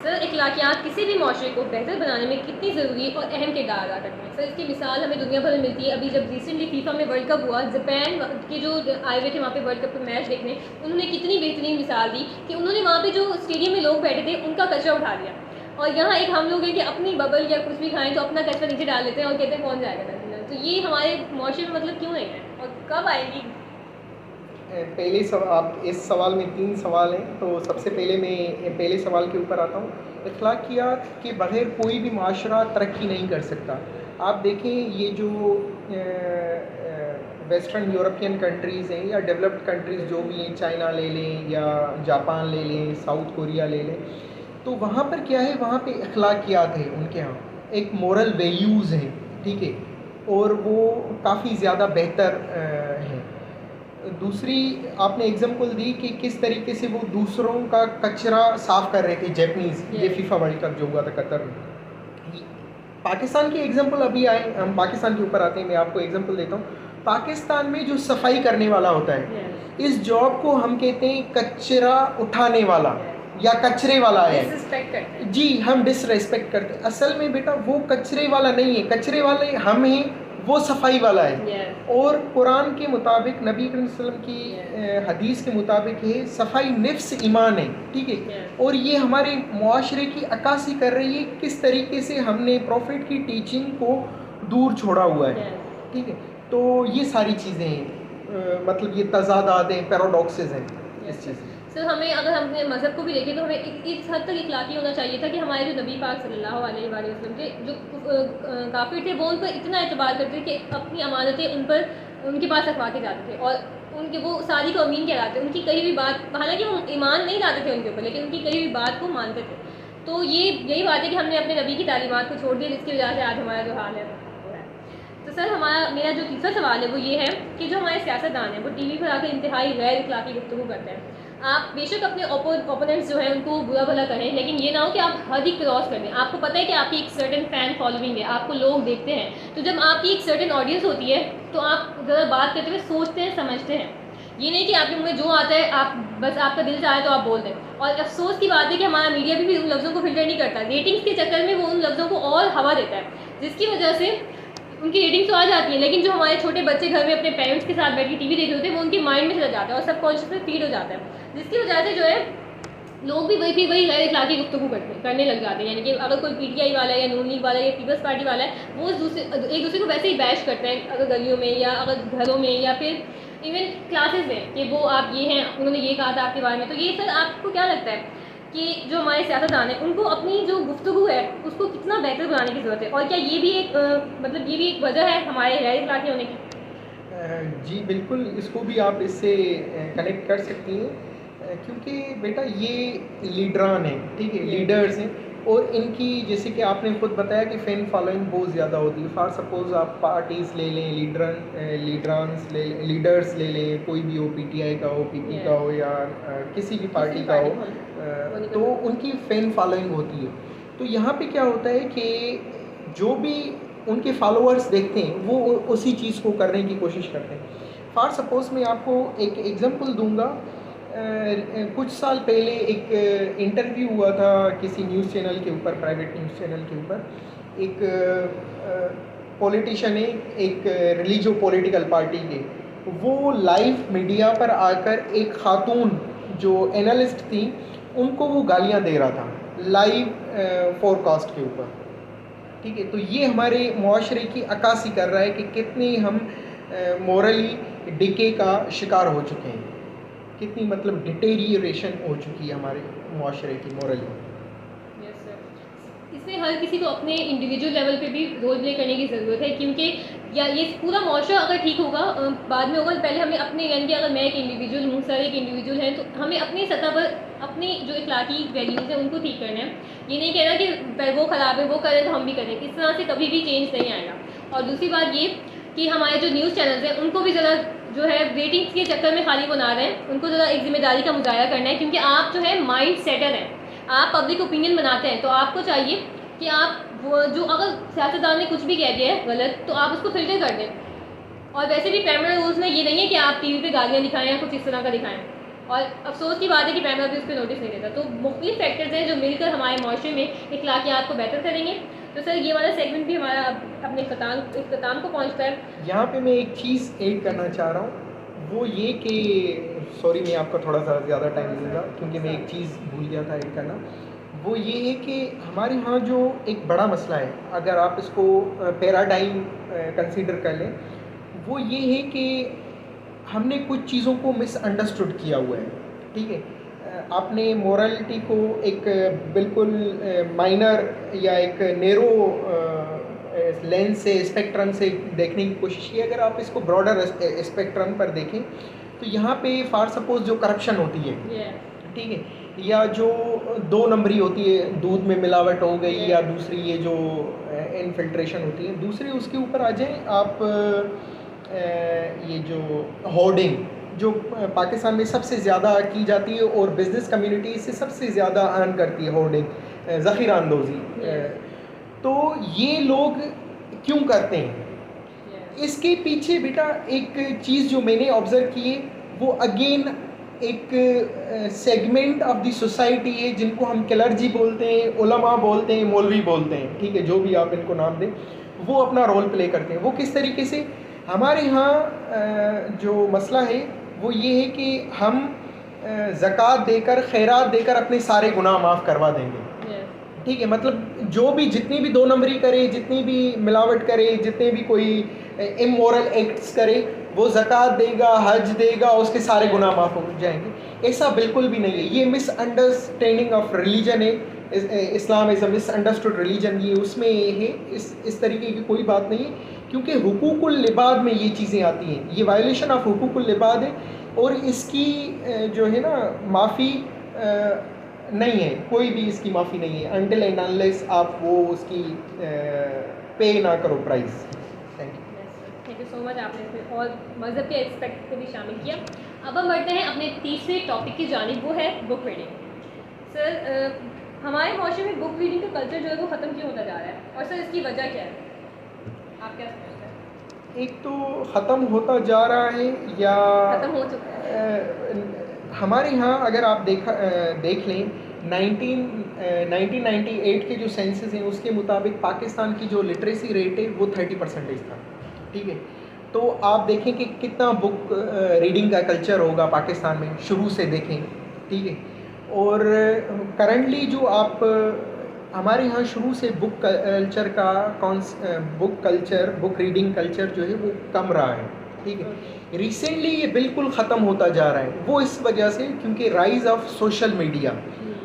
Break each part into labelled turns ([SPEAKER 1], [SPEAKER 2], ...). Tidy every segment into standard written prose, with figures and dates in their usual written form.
[SPEAKER 1] Sir अखलाकियात किसी भी माशरे को बेहतर बनाने में कितनी ज़रूरी और अहम किरदार अदा करते हैं। सर इसकी मिसाल हमें दुनिया भर में मिलती है। अभी जब रिसेंटली फीफा में वर्ल्ड कप हुआ, जापान के जो आए हुए थे वहाँ पे वर्ल्ड कप का मैच देखने, उन्होंने कितनी बेहतरीन मिसाल दी कि उन्होंने वहाँ पे जो स्टेडियम में लोग बैठे थे उनका कचरा उठा दिया। और यहाँ एक हम लोग हैं कि अपनी बबल या कुछ भी खाएँ तो अपना कचरा नीचे डाल लेते हैं और कहते हैं कौन जाएगा डस्टबिन। तो ये हमारे माशरे में मतलब क्यों नहीं है और कब आएंगी?
[SPEAKER 2] पहले आप इस सवाल में 3 सवाल हैं, तो सबसे पहले मैं पहले सवाल के ऊपर आता हूँ। अखलाकियात के बग़ैर कोई भी माशरा तरक्की नहीं कर सकता। आप देखें, ये जो वेस्टर्न यूरोपियन कंट्रीज़ हैं या डेवलप्ड कंट्रीज़ जो भी हैं, चाइना ले लें या जापान ले लें, साउथ कोरिया ले लें, तो वहाँ पर क्या है, वहाँ पे अखलाकियात है उनके यहाँ, एक मोरल वैल्यूज़ हैं, ठीक है, और वो काफ़ी ज़्यादा बेहतर हैं। दूसरी आपने एग्जांपल दी कि किस तरीके से वो दूसरों का कचरा साफ़ कर रहे थे जैपनीज़, ये फीफा वर्ल्ड कप जो हुआ था कतर में। पाकिस्तान की एग्जांपल अभी आए, हम पाकिस्तान के ऊपर आते हैं, मैं आपको एग्जांपल देता हूँ। पाकिस्तान में जो सफाई करने वाला होता है, इस जॉब को हम कहते हैं कचरा उठाने वाला या कचरे वाला है।
[SPEAKER 1] डिसरिस्पेक्ट करते हैं।
[SPEAKER 2] जी, हम डिसरेस्पेक्ट करते हैं। असल में बेटा वो कचरे वाला नहीं है, कचरे वाले हम हैं, वो सफाई वाला है। और कुरान के मुताबिक, नबी करीम सल्लल्लाहु अलैहि वसल्लम की हदीस के मुताबिक है, सफाई निफ्स ईमान है, ठीक है। और ये हमारे मुआशरे की अक्कासी कर रही है किस तरीके से हमने प्रॉफिट की टीचिंग को दूर छोड़ा हुआ है, ठीक है। तो ये सारी चीज़ें हैं, मतलब ये तज़ादात हैं, पैराडॉक्सेस हैं इस चीज़ में।
[SPEAKER 1] सर हमें अगर हम अपने मज़हब को भी देखें तो हमें इस हद तक इखलाकी होना चाहिए था कि हमारे जो नबी पाक सल्लल्लाहु अलैहि वसल्लम के जो काफिर थे वो उन पर इतना एतबार करते थे कि अपनी अमानतें उन पर उनके पास रखवा के जाते थे और उनके वो सारी को अमीन कहलाते, उनकी कही हुई बात, हालांकि वो ईमान नहीं लाते थे उनके ऊपर, लेकिन उनकी कही हुई बात को मानते थे। तो ये यही बात है कि हमने अपने नबी की तालीमात को छोड़ दिया, जिसकी वजह से आज हमारा जो हाल है वो है। तो सर मेरा जो तीसरा सवाल है वो ये है कि जो हमारे सियासतदान हैं वो टीवी पर आकर इंतहाई गैर इखलाकी गुफ्तगू करते हैं। आप बेशक अपने ओपोनेंट्स जो है उनको बुरा भला कहें, लेकिन ये ना हो कि आप हद ही क्रॉस कर दें। आपको पता है कि आपकी एक सर्टेन फ़ैन फॉलोइंग है, आपको लोग देखते हैं, तो जब आपकी एक सर्टेन ऑडियंस होती है तो आप ज़रा बात करते हुए सोचते हैं, समझते हैं। ये नहीं कि आपके मुँह में जो आता है आप बस आपका दिल चाहे तो आप बोल दें। और अफसोस की बात है कि हमारा मीडिया भी उन लफ्ज़ों को फिल्टर नहीं करता। रेटिंग्स के चक्कर में वो उन लफ्ज़ों को और हवा देता है, जिसकी वजह से उनकी रेटिंग्स तो आ जाती है, लेकिन जो हमारे छोटे बच्चे घर में अपने पेरेंट्स के साथ बैठ के टीवी देख रहे होते हैं वो उनके माइंड में चला जाता है और सबकॉन्शियस में फीड हो जाता है, जिसकी वजह से जो है लोग भी वही गैर इखलाकी गुफ्तगू करने लग जाते हैं। यानी कि अगर कोई पीटीआई वाला है या नून लीग वाला है या पीपल्स पार्टी वाला है, वो एक दूसरे को वैसे ही बैश करते हैं, अगर गलियों में या अगर घरों में या फिर इवन क्लासेस में, कि वो आप ये हैं, उन्होंने ये कहा था आपके बारे में। तो ये सर आपको क्या लगता है कि जो हमारे सियासतदान हैं उनको अपनी जो गुफ्तगू है उसको कितना बेहतर बनाने की ज़रूरत है, और क्या ये भी एक मतलब ये भी एक वजह है हमारे गैर इखलाकी होने की?
[SPEAKER 2] जी बिल्कुल, इसको भी आप इससे कनेक्ट कर सकती हैं, क्योंकि बेटा ये लीडरान हैं, ठीक है, लीडर्स हैं, और इनकी जैसे कि आपने खुद बताया कि फ़ैन फॉलोइंग बहुत ज़्यादा होती है। फॉर सपोज़ आप पार्टीज़ ले लें, लीडर्स ले लें, कोई भी हो, पीटीआई का हो, पीपी का हो या किसी भी पार्टी का हो, तो उनकी फ़ैन फॉलोइंग होती है। तो यहाँ पे क्या होता है कि जो भी उनके फॉलोअर्स देखते हैं वो उसी चीज़ को करने की कोशिश करते हैं। फॉर सपोज़ मैं आपको एक एग्ज़ाम्पल दूंगा। कुछ साल पहले एक इंटरव्यू हुआ था किसी न्यूज़ चैनल के ऊपर, प्राइवेट न्यूज़ चैनल के ऊपर। एक पॉलिटिशियन है, एक रिलीजियो पॉलिटिकल पार्टी के, वो लाइव मीडिया पर आकर एक खातून जो एनालिस्ट थी उनको वो गालियां दे रहा था लाइव फोरकास्ट के ऊपर, ठीक है। तो ये हमारे मुआशरे की अक्कासी कर रहा है कि कितने हम मोरली डिके का शिकार हो चुके हैं, कितनी मतलब डिटेरियरेशन हो चुकी है हमारे मुआशरे की मोरली।
[SPEAKER 1] यस सर, इसमें हर किसी को अपने इंडिविजुअल लेवल पे भी रोल प्ले करने की ज़रूरत है, क्योंकि या ये पूरा मुआशरा अगर ठीक होगा बाद में होगा। पहले हमें अपने, यानी कि अगर मैं एक इंडिविजुअल हूँ, सर एक इंडिविजुअल है, तो हमें अपनी सतह पर अपनी जो इखलाकी वैल्यूज़ हैं उनको ठीक करना है। ये नहीं कहना कि वो ख़राब है वो करें तो हम भी करें, इस तरह से कभी भी चेंज नहीं आएगा। और दूसरी बात ये कि हमारे जो न्यूज़ चैनल्स हैं उनको भी ज़रा जो है रेटिंग्स के चक्कर में खाली वो ना रहे, उनको ज़रा एक जिम्मेदारी का मुजाहरा करना है, क्योंकि आप जो है माइंड सेटर हैं, आप पब्लिक ओपिनियन बनाते हैं। तो आपको चाहिए कि आप वो जो अगर सियासतदान ने कुछ भी कह दिया है गलत तो आप उसको फिल्टर कर दें। और वैसे भी प्राइमरी रूल्स में ये नहीं है कि आप टीवी पे गालियाँ दिखाएं या कुछ इस तरह का दिखाएं। और अफसोस की बात है कि पैमरा भी उस पर नोटिस नहीं देता। तो मुख्तलिफ फैक्टर्स हैं जो मिलकर हमारे माशरे में इखलाकियात को बेहतर करेंगे। तो सर ये वाला सेगमेंट भी हमारा अपने इख्तिताम को पहुँचता है।
[SPEAKER 2] यहाँ पे मैं एक चीज़ ऐड करना चाह रहा हूँ, वो ये कि सॉरी मैं आपका थोड़ा सा ज़्यादा टाइम लूँगा क्योंकि मैं एक चीज़ भूल गया था ऐड करना। वो ये है कि हमारे यहाँ जो एक बड़ा मसला है, अगर आप इसको पैराडाइम कंसीडर कर लें, वो ये है कि हमने कुछ चीज़ों को मिसअंडरस्टूड किया हुआ है। ठीक है, आपने मोरालिटी को एक बिल्कुल माइनर या एक नेरो लेंस से, स्पेक्ट्रम से देखने की कोशिश की। अगर आप इसको ब्रॉडर स्पेक्ट्रम पर देखें तो यहाँ पे फॉर सपोज जो करप्शन होती है, ठीक है, या जो 2 नंबरी होती है, दूध में मिलावट हो गई, या दूसरी ये जो इनफिल्ट्रेशन होती है, दूसरी उसके ऊपर आ जाएं आप ये जो होर्डिंग जो पाकिस्तान में सबसे ज़्यादा की जाती है और बिज़नेस कम्युनिटी से सबसे ज़्यादा अर्न करती है, होर्डिंग, ज़ख़ीरा अंदोज़ी। तो ये लोग क्यों करते हैं? इसके पीछे बेटा एक चीज़ जो मैंने ऑब्ज़र्व की है, वो अगेन एक सेगमेंट ऑफ द सोसाइटी है जिनको हम क्लर्जी बोलते हैं, उलमा बोलते हैं, मौलवी बोलते हैं, ठीक है, जो भी आप इनको नाम दें, वो अपना रोल प्ले करते हैं। वो किस तरीके से? हमारे यहाँ जो मसला है वो ये है कि हम ज़कात देकर, खैरात देकर अपने सारे गुनाह माफ़ करवा देंगे। ठीक है, मतलब जो भी जितनी भी 2 नंबरी करे, जितनी भी मिलावट करे, जितने भी कोई इमोरल एक्ट्स करे, वो ज़कात देगा, हज देगा, उसके सारे गुनाह माफ़ हो जाएंगे। ऐसा बिल्कुल भी नहीं है। ये मिसअंडरस्टैंडिंग ऑफ रिलीजन है। इस्लाम इज़ अ मिसअंडरस्टूड रिलीजन, ये उसमें है। इस तरीके की कोई बात नहीं है, क्योंकि हुकूकुल लिबाद में ये चीज़ें आती हैं। ये वायलेशन ऑफ हुकूकुल लिबाद है और इसकी जो है ना माफ़ी नहीं है, कोई भी इसकी माफ़ी नहीं है अनटिल एंड अनलेस आप वो उसकी पे ना करो price.
[SPEAKER 1] Thank you so much, आपने इसमें और मज़हब के एस्पेक्ट को भी शामिल किया। अब हम बढ़ते हैं अपने तीसरे टॉपिक की जानिब, वो है बुक रीडिंग। सर हमारे माशरे में बुक रीडिंग का कल्चर जो है वो ख़त्म क्यों होता जा रहा है, और सर इसकी वजह क्या है, आप क्या समझते हैं?
[SPEAKER 2] एक तो ख़त्म होता जा रहा है या
[SPEAKER 1] ख़त्म हो चुका है।
[SPEAKER 2] हमारे यहाँ अगर आप देख लें 1998 के जो सेंसस हैं उसके मुताबिक पाकिस्तान की जो लिटरेसी रेट है वो 30% था। ठीक है, तो आप देखें कि कितना बुक रीडिंग का कल्चर होगा पाकिस्तान में, शुरू से देखें। ठीक है, और करंटली जो आप हमारे यहाँ शुरू से बुक कल्चर का बुक रीडिंग कल्चर जो है वो कम रहा है। ठीक है, रिसेंटली ये बिल्कुल ख़त्म होता जा रहा है। वो इस वजह से क्योंकि राइज़ ऑफ सोशल मीडिया,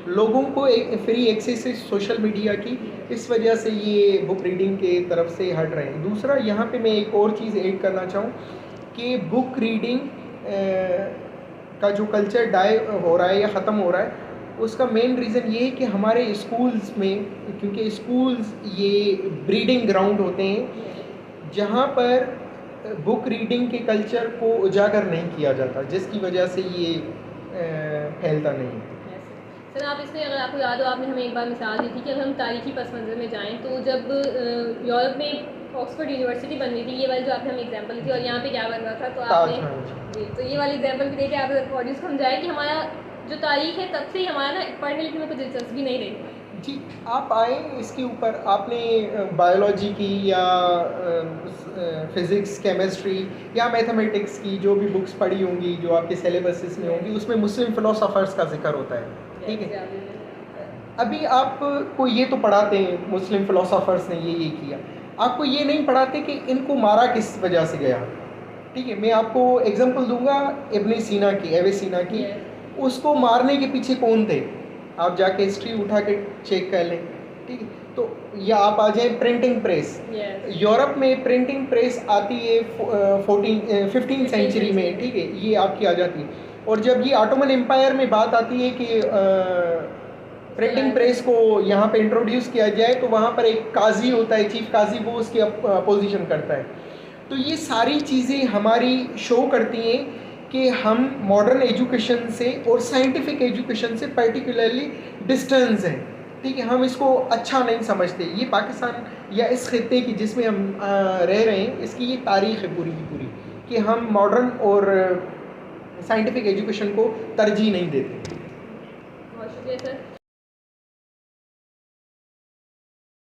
[SPEAKER 2] लोगों को एक फ्री एक्सेस है सोशल मीडिया की, इस वजह से ये बुक रीडिंग के तरफ से हट रहे हैं। दूसरा, यहाँ पे मैं एक और चीज़ ऐड करना चाहूँ कि बुक रीडिंग का जो कल्चर डाई हो रहा है या ख़त्म हो रहा है, उसका मेन रीज़न ये है कि हमारे स्कूल्स में, क्योंकि स्कूल्स ये ब्रीडिंग ग्राउंड होते हैं जहाँ पर बुक रीडिंग के कल्चर को उजागर नहीं किया जाता, जिसकी वजह से ये फैलता नहीं।
[SPEAKER 1] सर आप इसमें, अगर आपको याद हो, आपने हमें एक बार मिसाल दी थी कि अगर हम तारीखी पस मंज़र में जाएँ तो जब यूरोप में ऑक्सफोर्ड यूनिवर्सिटी बन रही थी, ये वाली जो आपने हमें एग्जांपल दी थी, और यहाँ पे क्या बन रहा था, तो आपने जी तो ये वाली एग्जांपल भी देके आप ऑडियंस को समझाएं कि हमारा जो तारीख है तब से ही हमारा ना पढ़ने लिखने में कुछ दिलचस्पी नहीं रही।
[SPEAKER 2] जी, आप आए इसके ऊपर, आपने बायोलॉजी की या फिज़िक्स, केमिस्ट्री या मैथमेटिक्स की जो भी बुक्स पढ़ी होंगी, जो आपके सिलेबस में होंगी, उसमें मुस्लिम फ़िलोसोफर्स का जिक्र होता है। ठीक है, अभी आपको ये तो पढ़ाते हैं मुस्लिम फ़िलोसोफर्स ने ये किया, आपको ये नहीं पढ़ाते कि इनको मारा किस वजह से गया। ठीक है, मैं आपको एग्जांपल दूंगा इब्न सीना की, एवेसीना की। उसको मारने के पीछे कौन थे, आप जाके हिस्ट्री उठा के चेक कर लें। ठीक है, तो या आप आ जाए प्रिंटिंग प्रेस। यूरोप में प्रिंटिंग प्रेस आती है 15th सेंचुरी में। ठीक है, ये आपकी आ जाती है। और जब ये ऑटोमन एम्पायर में बात आती है कि प्रिंटिंग प्रेस को यहाँ पे इंट्रोड्यूस किया जाए, तो वहाँ पर एक काजी होता है, चीफ काजी, वो उसकी अपोजिशन करता है। तो ये सारी चीज़ें हमारी शो करती हैं कि हम मॉडर्न एजुकेशन से और साइंटिफिक एजुकेशन से पर्टिकुलरली डिस्टेंस हैं। ठीक है, हम इसको अच्छा नहीं समझते। ये पाकिस्तान या इस खित्ते की जिसमें हम रह रहे हैं, इसकी ये तारीख़ है पूरी की पूरी कि हम मॉडर्न और साइंटिफिक एजुकेशन को तरजीह नहीं देते।
[SPEAKER 1] बहुत शुक्रिया सर।